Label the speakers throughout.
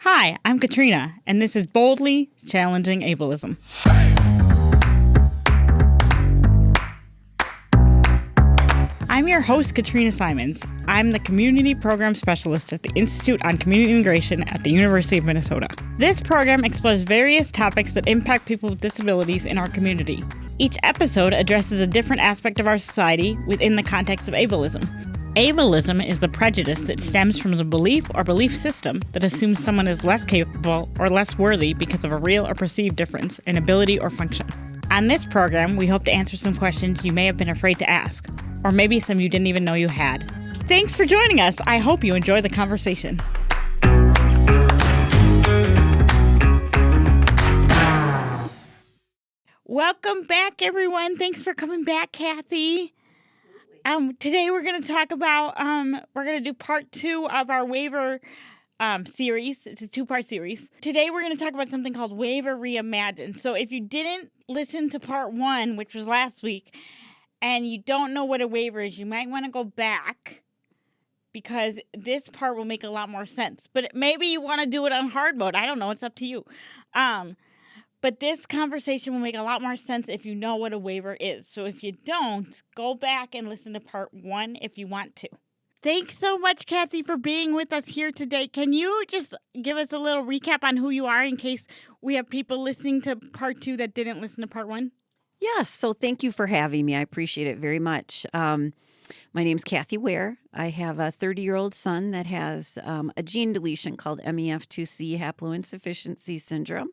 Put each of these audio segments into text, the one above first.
Speaker 1: Hi, I'm Katrina, and this is Boldly Challenging Ableism. I'm your host, Katrina Simons. I'm the Community Program Specialist at the Institute on Community Integration at the University of Minnesota. This program explores various topics that impact people with disabilities in our community. Each episode addresses a different aspect of our society within the context of ableism. Ableism is the prejudice that stems from the belief or belief system that assumes someone is less capable or less worthy because of a real or perceived difference in ability or function. On this program, we hope to answer some questions you may have been afraid to ask, or maybe some you didn't even know you had. Thanks for joining us. I hope you enjoy the conversation. Welcome back, everyone. Thanks for coming back, Kathy. Today we're going to talk about, we're going to do part 2 of our waiver series. It's a 2-part series. Today we're going to talk about something called Waiver Reimagined. So if you didn't listen to part 1, which was last week, and you don't know what a waiver is, you might want to go back because this part will make a lot more sense. But maybe you want to do it on hard mode. I don't know. It's up to you. But this conversation will make a lot more sense if you know what a waiver is. So if you don't, go back and listen to part 1 if you want to. Thanks so much, Kathy, for being with us here today. Can you just give us a little recap on who you are in case we have people listening to part 2 that didn't listen to part 1?
Speaker 2: Yes, so thank you for having me. I appreciate it very much. My name's Kathy Ware. I have a 30-year-old son that has a gene deletion called MEF2C haploinsufficiency syndrome.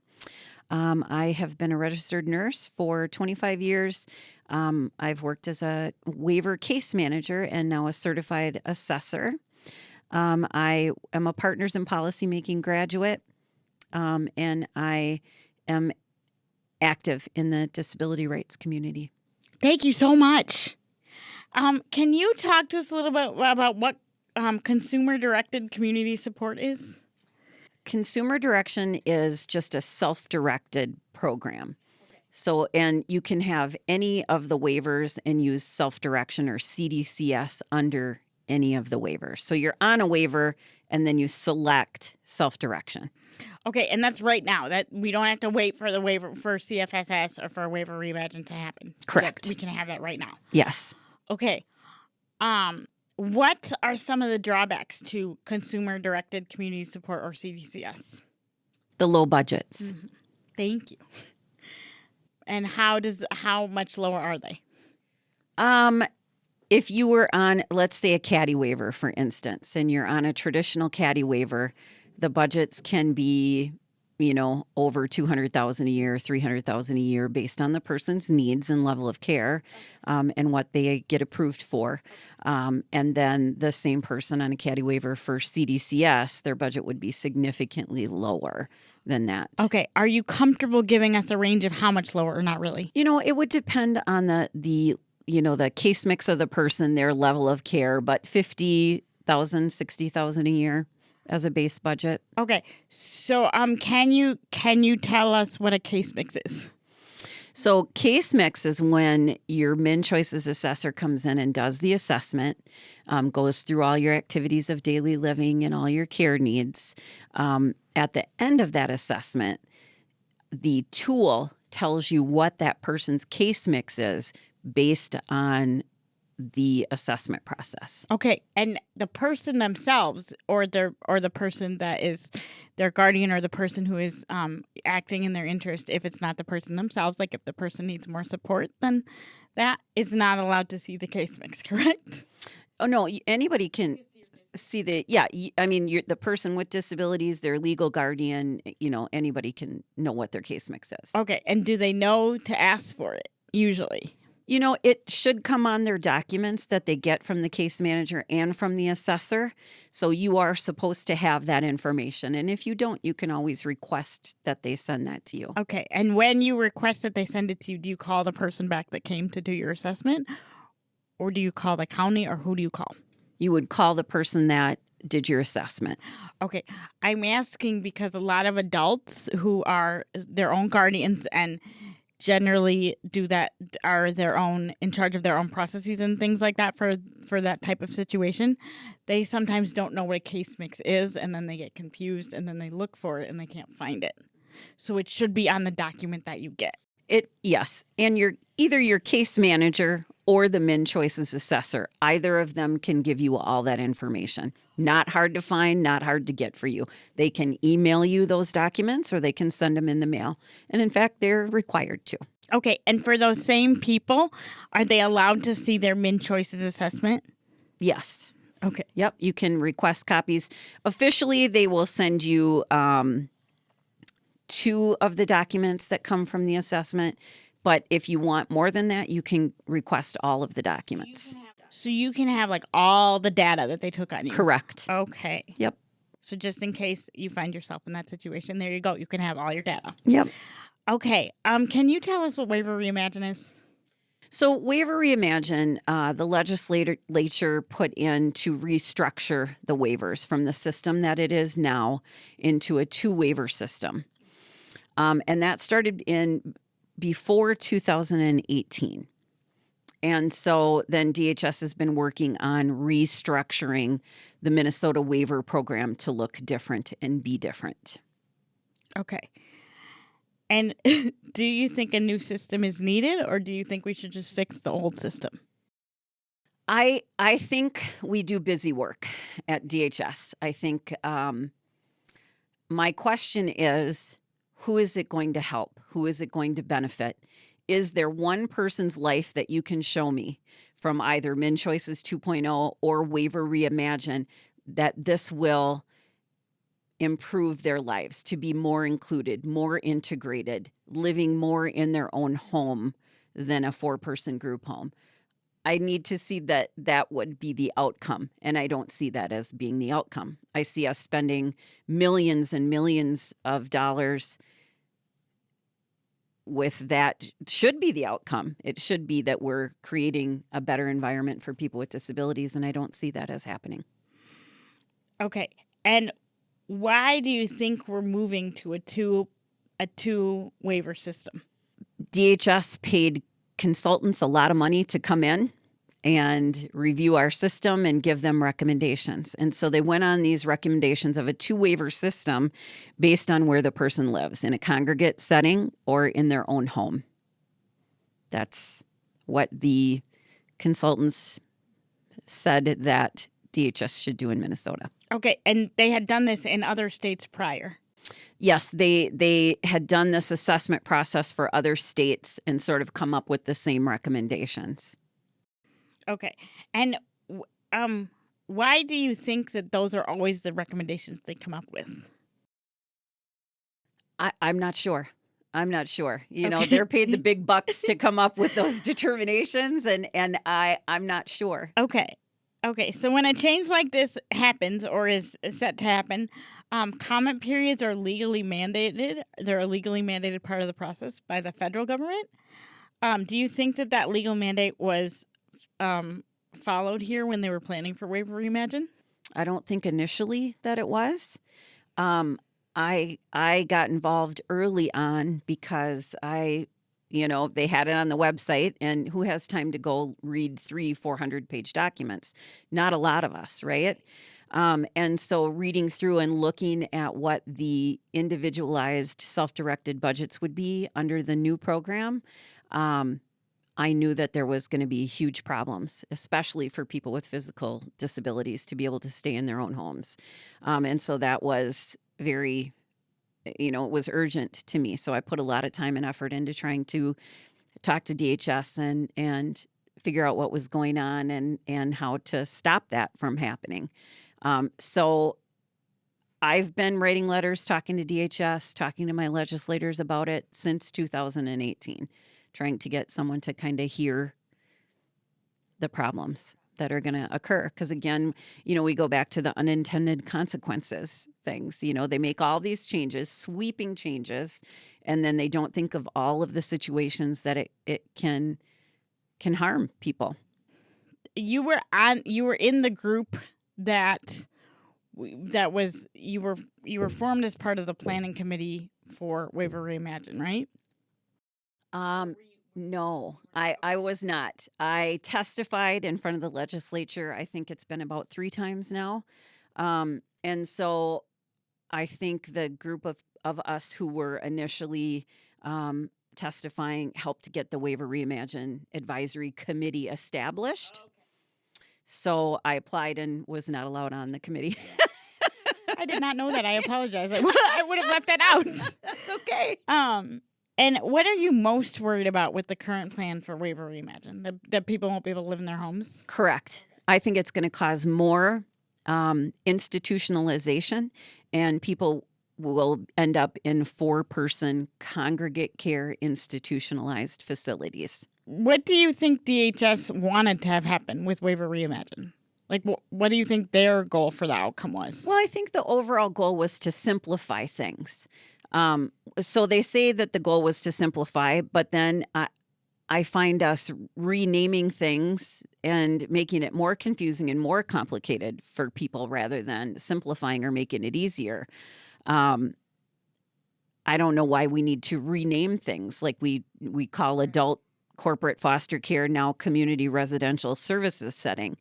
Speaker 2: I have been a registered nurse for 25 years. I've worked as a waiver case manager and now a certified assessor. I am a Partners in Policymaking graduate, and I am active in the disability rights community.
Speaker 1: Thank you so much. Can you talk to us a little bit about what consumer-directed community support is?
Speaker 2: Consumer direction is just a self-directed program. Okay. So, and you can have any of the waivers and use self-direction or CDCS under any of the waivers. So you're on a waiver and then you select self-direction.
Speaker 1: Okay, and that's right now. That we don't have to wait for the waiver for CFSS or for a waiver reimagined to happen.
Speaker 2: Correct.
Speaker 1: We can have that right now.
Speaker 2: Yes.
Speaker 1: Okay. What are some of the drawbacks to consumer-directed community support or CDCS?
Speaker 2: The low budgets.
Speaker 1: Mm-hmm. Thank you. And how much lower are they?
Speaker 2: If you were on, let's say, a caddy waiver, for instance, and you're on a traditional caddy waiver, the budgets can be, over $200,000 a year, $300,000 a year, based on the person's needs and level of care, and what they get approved for. And then the same person on a caddy waiver for CDCS, their budget would be significantly lower than that.
Speaker 1: Okay. Are you comfortable giving us a range of how much lower or not really?
Speaker 2: It would depend on the case mix of the person, their level of care, but $50,000, $60,000 a year as a base budget.
Speaker 1: Okay. So can you tell us what a case mix is?
Speaker 2: So case mix is when your Min-Choices assessor comes in and does the assessment, goes through all your activities of daily living and all your care needs. At the end of that assessment, the tool tells you what that person's case mix is based on the assessment process.
Speaker 1: Okay, and the person themselves, or the person that is their guardian, or the person who is acting in their interest, if it's not the person themselves, like if the person needs more support, then that is not allowed to see the case mix, correct?
Speaker 2: Oh no, anybody can see the person with disabilities, their legal guardian, anybody can know what their case mix is.
Speaker 1: Okay, and do they know to ask for it usually?
Speaker 2: It should come on their documents that they get from the case manager and from the assessor. So you are supposed to have that information. And if you don't, you can always request that they send that to you.
Speaker 1: Okay. And when you request that they send it to you, do you call the person back that came to do your assessment? Or do you call the county, or who do you call?
Speaker 2: You would call the person that did your assessment.
Speaker 1: Okay. I'm asking because a lot of adults who are their own guardians and generally do that, are in charge of their own processes and things like that for that type of situation, they sometimes don't know what a case mix is, and then they get confused, and then they look for it and they can't find it. So it should be on the document that you get.
Speaker 2: Yes, and either your case manager or the Min Choices assessor. Either of them can give you all that information. Not hard to find, not hard to get for you. They can email you those documents or they can send them in the mail. And in fact, they're required to.
Speaker 1: Okay, and for those same people, are they allowed to see their Min Choices assessment?
Speaker 2: Yes.
Speaker 1: Okay.
Speaker 2: Yep, you can request copies. Officially, they will send you 2 of the documents that come from the assessment. But if you want more than that, you can request all of the documents.
Speaker 1: So you can have like all the data that they took on you.
Speaker 2: Correct.
Speaker 1: Okay.
Speaker 2: Yep.
Speaker 1: So just in case you find yourself in that situation, there you go. You can have all your data.
Speaker 2: Yep.
Speaker 1: Okay. Can you tell us what Waiver Reimagine is?
Speaker 2: So Waiver Reimagine, the legislature put in to restructure the waivers from the system that it is now into a 2-waiver system. And that started in before 2018. And so then DHS has been working on restructuring the Minnesota waiver program to look different and be different.
Speaker 1: Okay. And do you think a new system is needed, or do you think we should just fix the old system?
Speaker 2: I think we do busy work at DHS. I think my question is, who is it going to help? Who is it going to benefit? Is there one person's life that you can show me from either Min Choices 2.0 or Waiver Reimagine that this will improve their lives to be more included, more integrated, living more in their own home than a 4-person group home? I need to see that would be the outcome, and I don't see that as being the outcome. I see us spending millions and millions of dollars with that should be the outcome. It should be that we're creating a better environment for people with disabilities, and I don't see that as happening.
Speaker 1: Okay. And why do you think we're moving to a two waiver system?
Speaker 2: DHS paid consultants a lot of money to come in and review our system and give them recommendations. And so they went on these recommendations of a 2-waiver system based on where the person lives, in a congregate setting or in their own home. That's what the consultants said that DHS should do in Minnesota.
Speaker 1: Okay, and they had done this in other states prior.
Speaker 2: Yes, they had done this assessment process for other states and sort of come up with the same recommendations.
Speaker 1: Okay, and why do you think that those are always the recommendations they come up with?
Speaker 2: I'm not sure. I'm not sure. You know,
Speaker 1: Okay.
Speaker 2: they're paid the big bucks to come up with those determinations, and I'm not sure.
Speaker 1: Okay. So when a change like this happens or is set to happen, comment periods are legally mandated. They're a legally mandated part of the process by the federal government. Do you think that legal mandate was followed here when they were planning for Waiver Reimagine?
Speaker 2: I don't think initially that it was. I got involved early on because they had it on the website, and who has time to go read 300-400 page documents? Not a lot of us, right? And so reading through and looking at what the individualized self-directed budgets would be under the new program, I knew that there was going to be huge problems, especially for people with physical disabilities, to be able to stay in their own homes. And so that was very, it was urgent to me. So I put a lot of time and effort into trying to talk to DHS and figure out what was going on and how to stop that from happening. So I've been writing letters, talking to DHS, talking to my legislators about it since 2018. Trying to get someone to kind of hear the problems that are going to occur. Because again, we go back to the unintended consequences things. They make all these changes, sweeping changes, and then they don't think of all of the situations that it can harm people.
Speaker 1: You were in the group you were formed as part of the planning committee for Waiver Reimagine, right?
Speaker 2: Um, no, I was not. I testified in front of the legislature. I think it's been about 3 times now. And so I think the group of us who were initially testifying helped get the Waiver Reimagine Advisory Committee established. So I applied and was not allowed on the committee.
Speaker 1: I did not know that. I apologize. I would have left that out.
Speaker 2: That's okay.
Speaker 1: And what are you most worried about with the current plan for Waiver Reimagine? That people won't be able to live in their homes?
Speaker 2: Correct. I think it's going to cause more institutionalization, and people will end up in 4-person congregate care institutionalized facilities.
Speaker 1: What do you think DHS wanted to have happen with Waiver Reimagine? Like, what do you think their goal for the outcome was?
Speaker 2: Well, I think the overall goal was to simplify things. So they say that the goal was to simplify, but then I find us renaming things and making it more confusing and more complicated for people rather than simplifying or making it easier. I don't know why we need to rename things like we call adult corporate foster care now community residential services setting.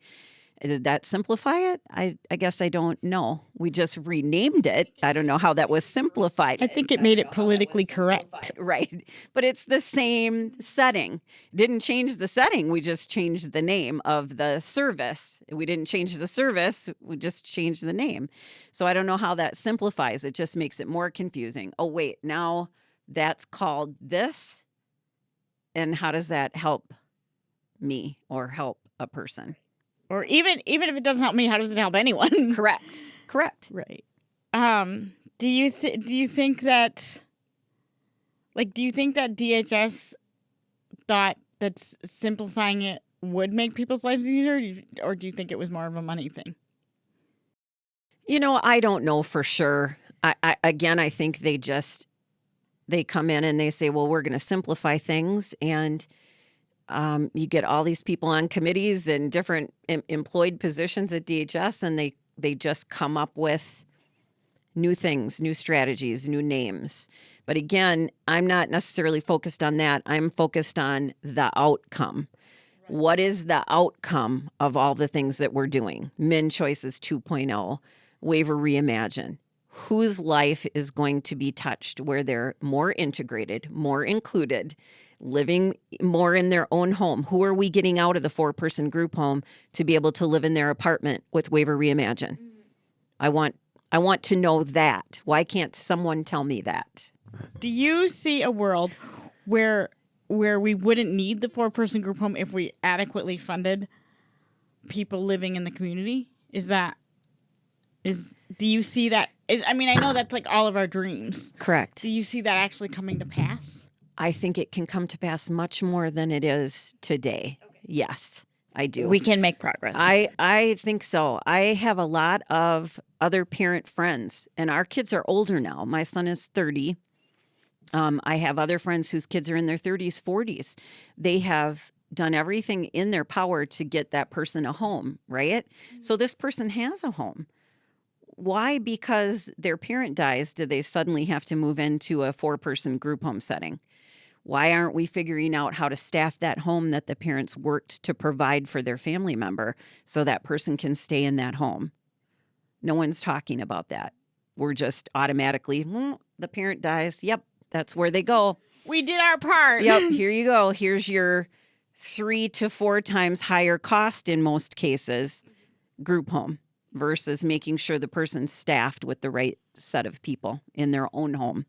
Speaker 2: Did that simplify it? I guess I don't know. We just renamed it. I don't know how that was simplified.
Speaker 1: I think it made it politically correct.
Speaker 2: Right. But it's the same setting. Didn't change the setting. We just changed the name of the service. We didn't change the service. We just changed the name. So I don't know how that simplifies. It just makes it more confusing. Oh, wait, now that's called this? And how does that help me or help a person?
Speaker 1: Or even if it doesn't help me, how does it help anyone?
Speaker 2: Correct.
Speaker 1: Right. Do you think that DHS thought that simplifying it would make people's lives easier, or do you think it was more of a money thing?
Speaker 2: I don't know for sure. I think they come in and they say, well, we're going to simplify things, and you get all these people on committees and different employed positions at DHS, and they just come up with new things, new strategies, new names. But again, I'm not necessarily focused on that. I'm focused on the outcome. What is the outcome of all the things that we're doing? Min Choices 2.0, Waiver Reimagine. Whose life is going to be touched where they're more integrated, more included, living more in their own home? Who are we getting out of the 4-person group home to be able to live in their apartment with Waiver Reimagine? I want to know that. Why can't someone tell me that?
Speaker 1: Do you see a world where we wouldn't need the 4-person group home if we adequately funded people living in the community? Do you see that? I know that's like all of our dreams.
Speaker 2: Correct.
Speaker 1: Do you see that actually coming to pass?
Speaker 2: I think it can come to pass much more than it is today. Okay. Yes, I do.
Speaker 1: We can make progress.
Speaker 2: I think so. I have a lot of other parent friends, and our kids are older now. My son is 30. I have other friends whose kids are in their 30s, 40s. They have done everything in their power to get that person a home, right? Mm-hmm. So this person has a home. Why? Because their parent dies, do they suddenly have to move into a 4-person group home setting? Why aren't we figuring out how to staff that home that the parents worked to provide for their family member so that person can stay in that home? No one's talking about that. We're just automatically, the parent dies. Yep, that's where they go.
Speaker 1: We did our part.
Speaker 2: Yep, here you go. Here's your 3 to 4 times higher cost in most cases group home versus making sure the person's staffed with the right set of people in their own home.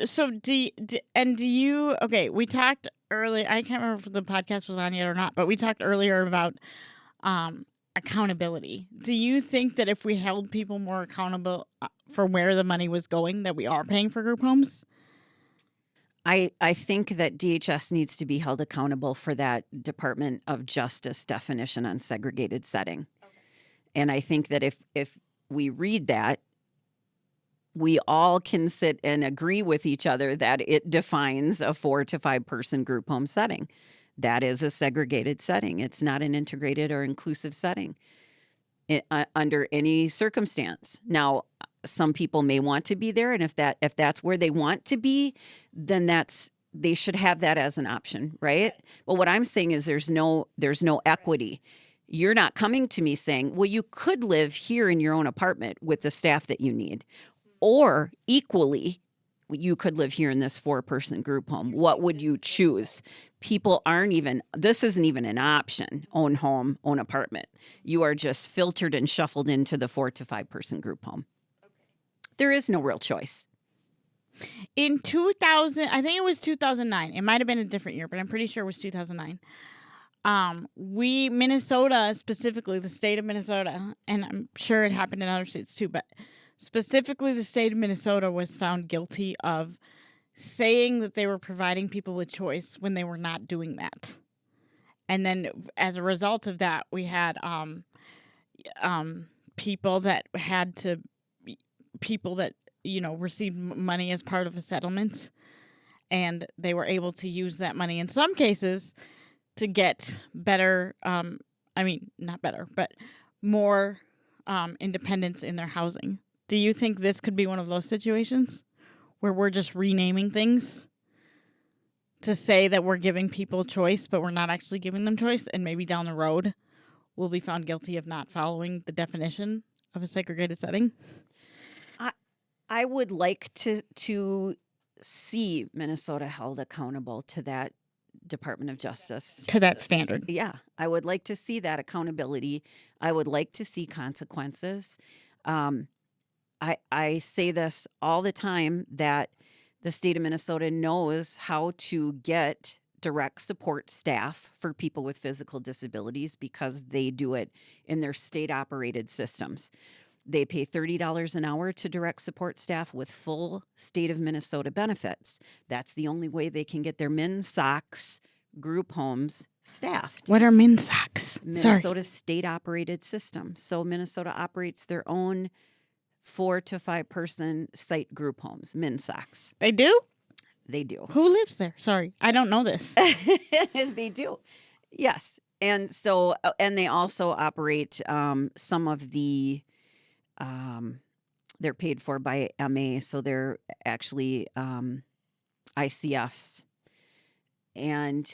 Speaker 1: So do you, okay, we talked earlier, I can't remember if the podcast was on yet or not, but we talked earlier about accountability. Do you think that if we held people more accountable for where the money was going, that we are paying for group homes?
Speaker 2: I think that DHS needs to be held accountable for that Department of Justice definition on segregated setting. Okay. And I think that if we read that, we all can sit and agree with each other that it defines a 4 to 5 person group home setting. That is a segregated setting. It's not an integrated or inclusive setting under any circumstance. Now, some people may want to be there, and if that's where they want to be, then that's they should have that as an option, right? Well, what I'm saying is there's no equity. You're not coming to me saying, well, you could live here in your own apartment with the staff that you need, or equally, you could live here in this 4-person group home. What would you choose? People aren't even, this isn't even an option, own home, own apartment. You are just filtered and shuffled into the 4 to 5-person group home. There is no real choice.
Speaker 1: In 2000, I think it was 2009. It might have been a different year, but I'm pretty sure it was 2009. Minnesota specifically, the state of Minnesota, and I'm sure it happened in other states too, but specifically the state of Minnesota was found guilty of saying that they were providing people with choice when they were not doing that. And then as a result of that, we had people that received money as part of a settlement, and they were able to use that money in some cases to get better, not better, but more independence in their housing. Do you think this could be one of those situations where we're just renaming things to say that we're giving people choice, but we're not actually giving them choice, and maybe down the road we'll be found guilty of not following the definition of a segregated setting?
Speaker 2: I would like to see Minnesota held accountable to that Department of Justice.
Speaker 1: To that standard.
Speaker 2: Yeah, I would like to see that accountability. I would like to see consequences. I say this all the time, that the state of Minnesota knows how to get direct support staff for people with physical disabilities because they do it in their state-operated systems. They pay $30 an hour to direct support staff with full state of Minnesota benefits. That's the only way they can get their MinSOCs group homes staffed.
Speaker 1: What are MinSOCs?
Speaker 2: Minnesota's state-operated system. So Minnesota operates their own 4 to 5-person site group homes, MinSOCs.
Speaker 1: They do?
Speaker 2: They do.
Speaker 1: Who lives there? Sorry, I don't know this.
Speaker 2: They do. Yes. And so, and they also operate some of the, they're paid for by MA, so they're actually ICFs. And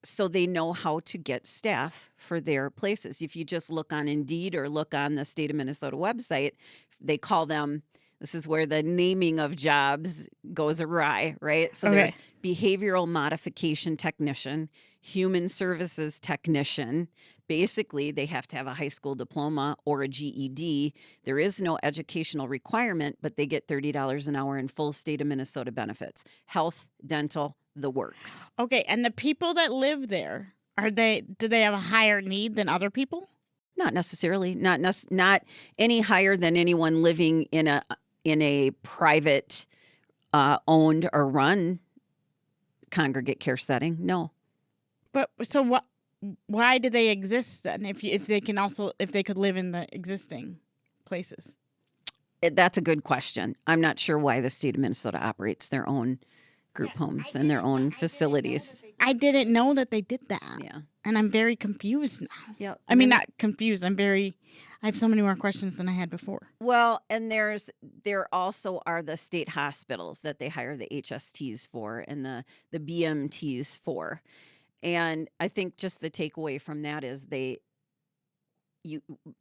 Speaker 2: so they know how to get staff for their places. If you just look on Indeed or look on the state of Minnesota website, they call them, this is where the naming of jobs goes awry, right? So there's behavioral modification technician, human services technician. Basically, they have to have a high school diploma or a GED. There is no educational requirement, but they get $30 an hour in full state of Minnesota benefits. Health, dental, the works.
Speaker 1: Okay, and the people that live there, do they have a higher need than other people?
Speaker 2: Not necessarily. Not any higher than anyone living in a private owned or run congregate care setting. No.
Speaker 1: But so what? Why do they exist then? If they could live in the existing places?
Speaker 2: That's a good question. I'm not sure why the state of Minnesota operates their own group homes and their own facilities.
Speaker 1: I didn't know that they did that.
Speaker 2: Yeah.
Speaker 1: And I'm very confused now.
Speaker 2: Yeah.
Speaker 1: I mean, not confused. I have so many more questions than I had before.
Speaker 2: Well, and there also are the state hospitals that they hire the HSTs for and the BMTs for. And I think just the takeaway from that is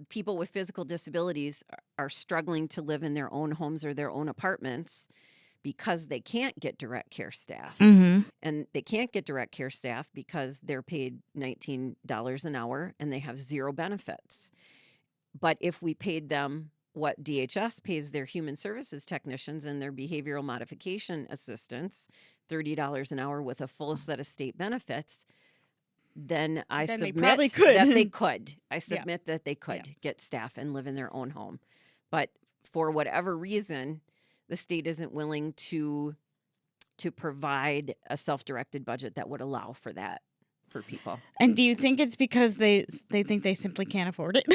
Speaker 2: people with physical disabilities are struggling to live in their own homes or their own apartments because they can't get direct care staff.
Speaker 1: Mm-hmm.
Speaker 2: And they can't get direct care staff because they're paid $19 an hour and they have zero benefits. But if we paid them what DHS pays their human services technicians and their behavioral modification assistants, $30 an hour with a full set of state benefits, then I submit that they could. I submit that they could get staff and live in their own home. But for whatever reason, the state isn't willing to provide a self-directed budget that would allow for that for people.
Speaker 1: And do you think it's because they think they simply can't afford it?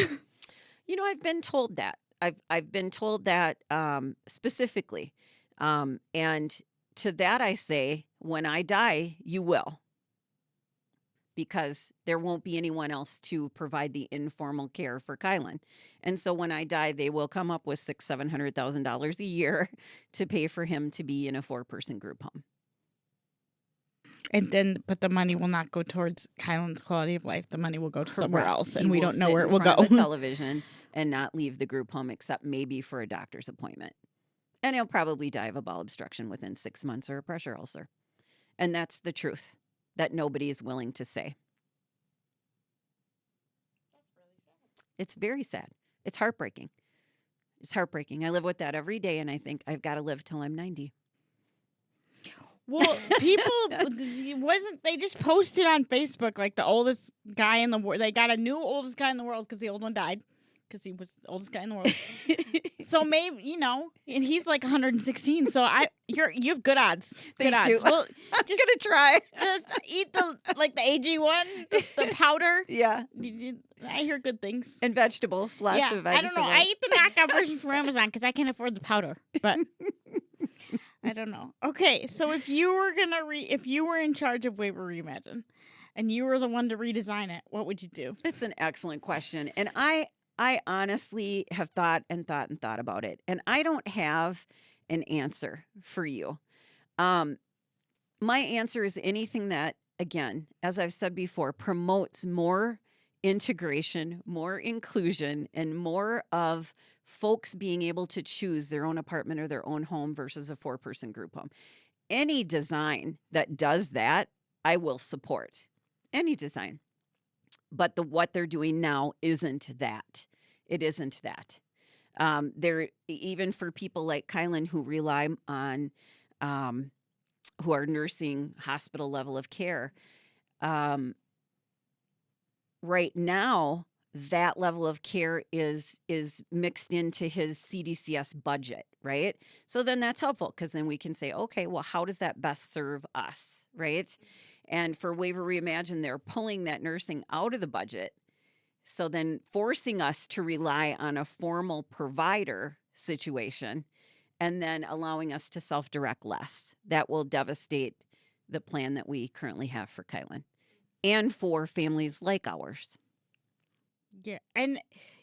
Speaker 2: I've been told that. I've been told that specifically. And to that I say, when I die, you will. Because there won't be anyone else to provide the informal care for Kylan. And so when I die, they will come up with $600,000-$700,000 a year to pay for him to be in a 4-person group home.
Speaker 1: But the money will not go towards Kylan's quality of life. The money will go to somewhere
Speaker 2: Correct.
Speaker 1: else,
Speaker 2: He
Speaker 1: and we
Speaker 2: will
Speaker 1: don't know
Speaker 2: sit
Speaker 1: where
Speaker 2: in
Speaker 1: it will
Speaker 2: front
Speaker 1: go.
Speaker 2: of a television and not leave the group home except maybe for a doctor's appointment. And he'll probably die of a bowel obstruction within 6 months or a pressure ulcer. And that's the truth that nobody is willing to say. It's very sad. It's heartbreaking. It's heartbreaking. I live with that every day, and I think I've got to live till I'm 90.
Speaker 1: Well, people they just posted on Facebook like the oldest guy in the world. They got a new oldest guy in the world because the old one died because he was the oldest guy in the world. So maybe and he's like 116. So you have good odds. Good
Speaker 2: Thank you.
Speaker 1: odds. Well,
Speaker 2: I'm gonna try.
Speaker 1: just eat the AG one, the powder.
Speaker 2: Yeah.
Speaker 1: I hear good things.
Speaker 2: And vegetables, lots of vegetables.
Speaker 1: I don't know. I eat the knockout version from Amazon because I can't afford the powder, but. I don't know. Okay, so if you were if you were in charge of Ware Reimagine, and you were the one to redesign it, what would you do?
Speaker 2: It's an excellent question, and I honestly have thought about it, and I don't have an answer for you. My answer is anything that, again, as I've said before, promotes more integration, more inclusion, and more of folks being able to choose their own apartment or their own home versus a 4-person group home. Any design that does that, I will support. Any design. But what they're doing now isn't that. It isn't that. They're even for people like Kylan who rely on, who are nursing hospital level of care. Right now, that level of care is mixed into his CDCS budget, right? So then that's helpful because then we can say, okay, well, how does that best serve us, right? And for Ware Reimagine, they're pulling that nursing out of the budget. So then forcing us to rely on a formal provider situation and then allowing us to self-direct less. That will devastate the plan that we currently have for Kylan and for families like ours.
Speaker 1: Yeah, and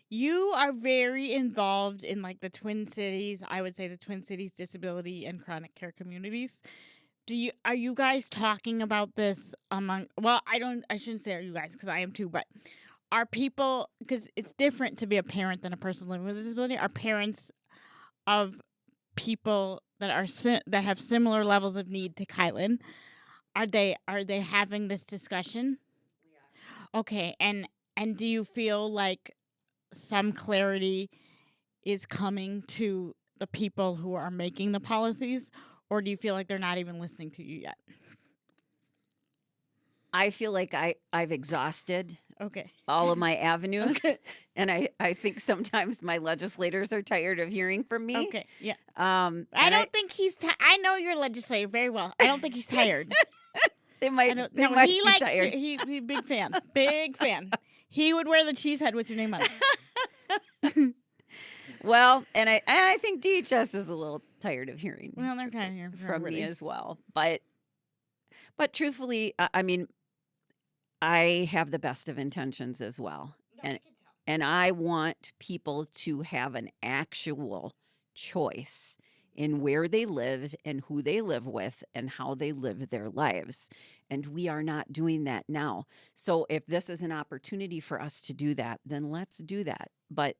Speaker 1: you are very involved in like the Twin Cities. I would say the Twin Cities disability and chronic care communities. Are you guys talking about this among? Well, I shouldn't say are you guys because I am too. But are people, because it's different to be a parent than a person living with a disability? Are parents of people that have similar levels of need to Kylan? Are they having this discussion? Yeah. Okay, and do you feel like some clarity is coming to the people who are making the policies, or do you feel like they're not even listening to you yet?
Speaker 2: I feel like I've exhausted
Speaker 1: Okay.
Speaker 2: all of my avenues, and I think sometimes my legislators are tired of hearing from me.
Speaker 1: Okay, yeah. I don't think he's. I know your legislator very well. I don't think he's tired.
Speaker 2: They might. They might be tired.
Speaker 1: He's a big fan. Big fan. He would wear the cheese head with your name on it.
Speaker 2: Well, and I think DHS is a little tired of hearing.
Speaker 1: Well, they're kind of hearing
Speaker 2: from me as well. But truthfully, I mean, I have the best of intentions as well, and I want people to have an actual choice in where they live and who they live with and how they live their lives. And we are not doing that now. So if this is an opportunity for us to do that, then let's do that. But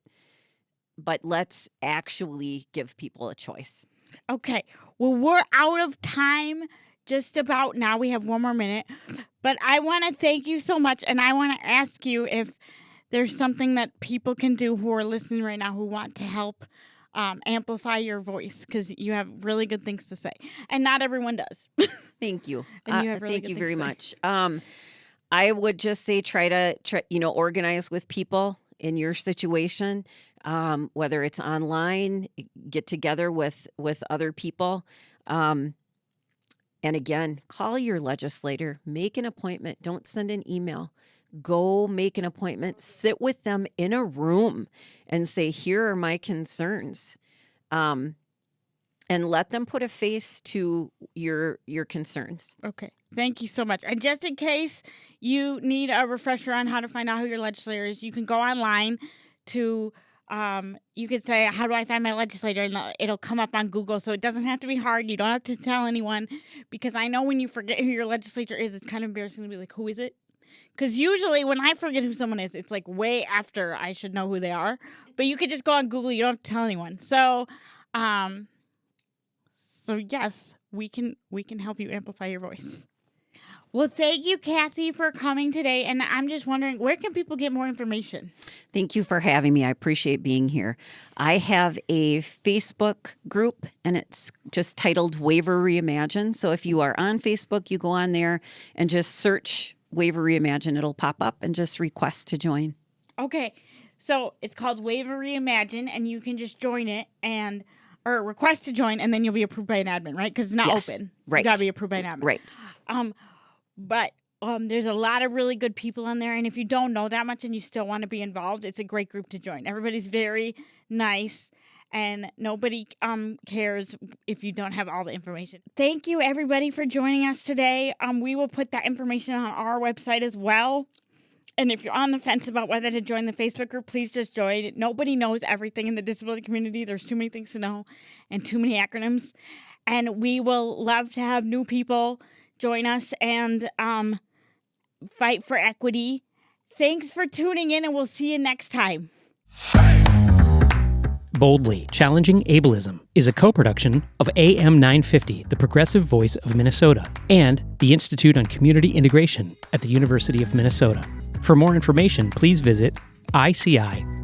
Speaker 2: let's actually give people a choice.
Speaker 1: Okay. Well, we're out of time just about now. We have one more minute. But I want to thank you so much. And I want to ask you if there's something that people can do who are listening right now who want to help amplify your voice, because you have really good things to say, and not everyone does.
Speaker 2: Thank you.
Speaker 1: And you have really
Speaker 2: thank
Speaker 1: good
Speaker 2: you
Speaker 1: things
Speaker 2: very
Speaker 1: to say.
Speaker 2: much. I would just say try to organize with people in your situation, whether it's online, get together with other people. And again, call your legislator, make an appointment. Don't send an email. Go make an appointment, sit with them in a room and say, here are my concerns. And let them put a face to your concerns.
Speaker 1: Okay. Thank you so much. And just in case you need a refresher on how to find out who your legislator is, you can go online to You could say, how do I find my legislator? And it'll come up on Google. So it doesn't have to be hard. You don't have to tell anyone, because I know when you forget who your legislator is, it's kind of embarrassing to be like, who is it? Because usually when I forget who someone is, it's like way after I should know who they are. But you could just go on Google. You don't have to tell anyone. So yes, we can help you amplify your voice. Well, thank you, Kathy, for coming today. And I'm just wondering, where can people get more information?
Speaker 2: Thank you for having me. I appreciate being here. I have a Facebook group, and it's just titled Waiver Reimagine. So if you are on Facebook, you go on there and just search Waiver Reimagine. It'll pop up, and just request to join.
Speaker 1: Okay. So it's called Waiver Reimagine, and you can just join it or request to join, and then you'll be approved by an admin, right? Because it's not open.
Speaker 2: Right.
Speaker 1: You got to be approved by an admin.
Speaker 2: Right.
Speaker 1: But there's a lot of really good people on there, and if you don't know that much and you still want to be involved, it's a great group to join. Everybody's very nice, and nobody cares if you don't have all the information. Thank you, everybody, for joining us today. We will put that information on our website as well. And if you're on the fence about whether to join the Facebook group, please just join. Nobody knows everything in the disability community. There's too many things to know and too many acronyms. And we will love to have new people join us and fight for equity. Thanks for tuning in, and we'll see you next time.
Speaker 3: Boldly Challenging Ableism is a co-production of AM 950, the progressive voice of Minnesota, and the Institute on Community Integration at the University of Minnesota. For more information, please visit ici.umn.edu.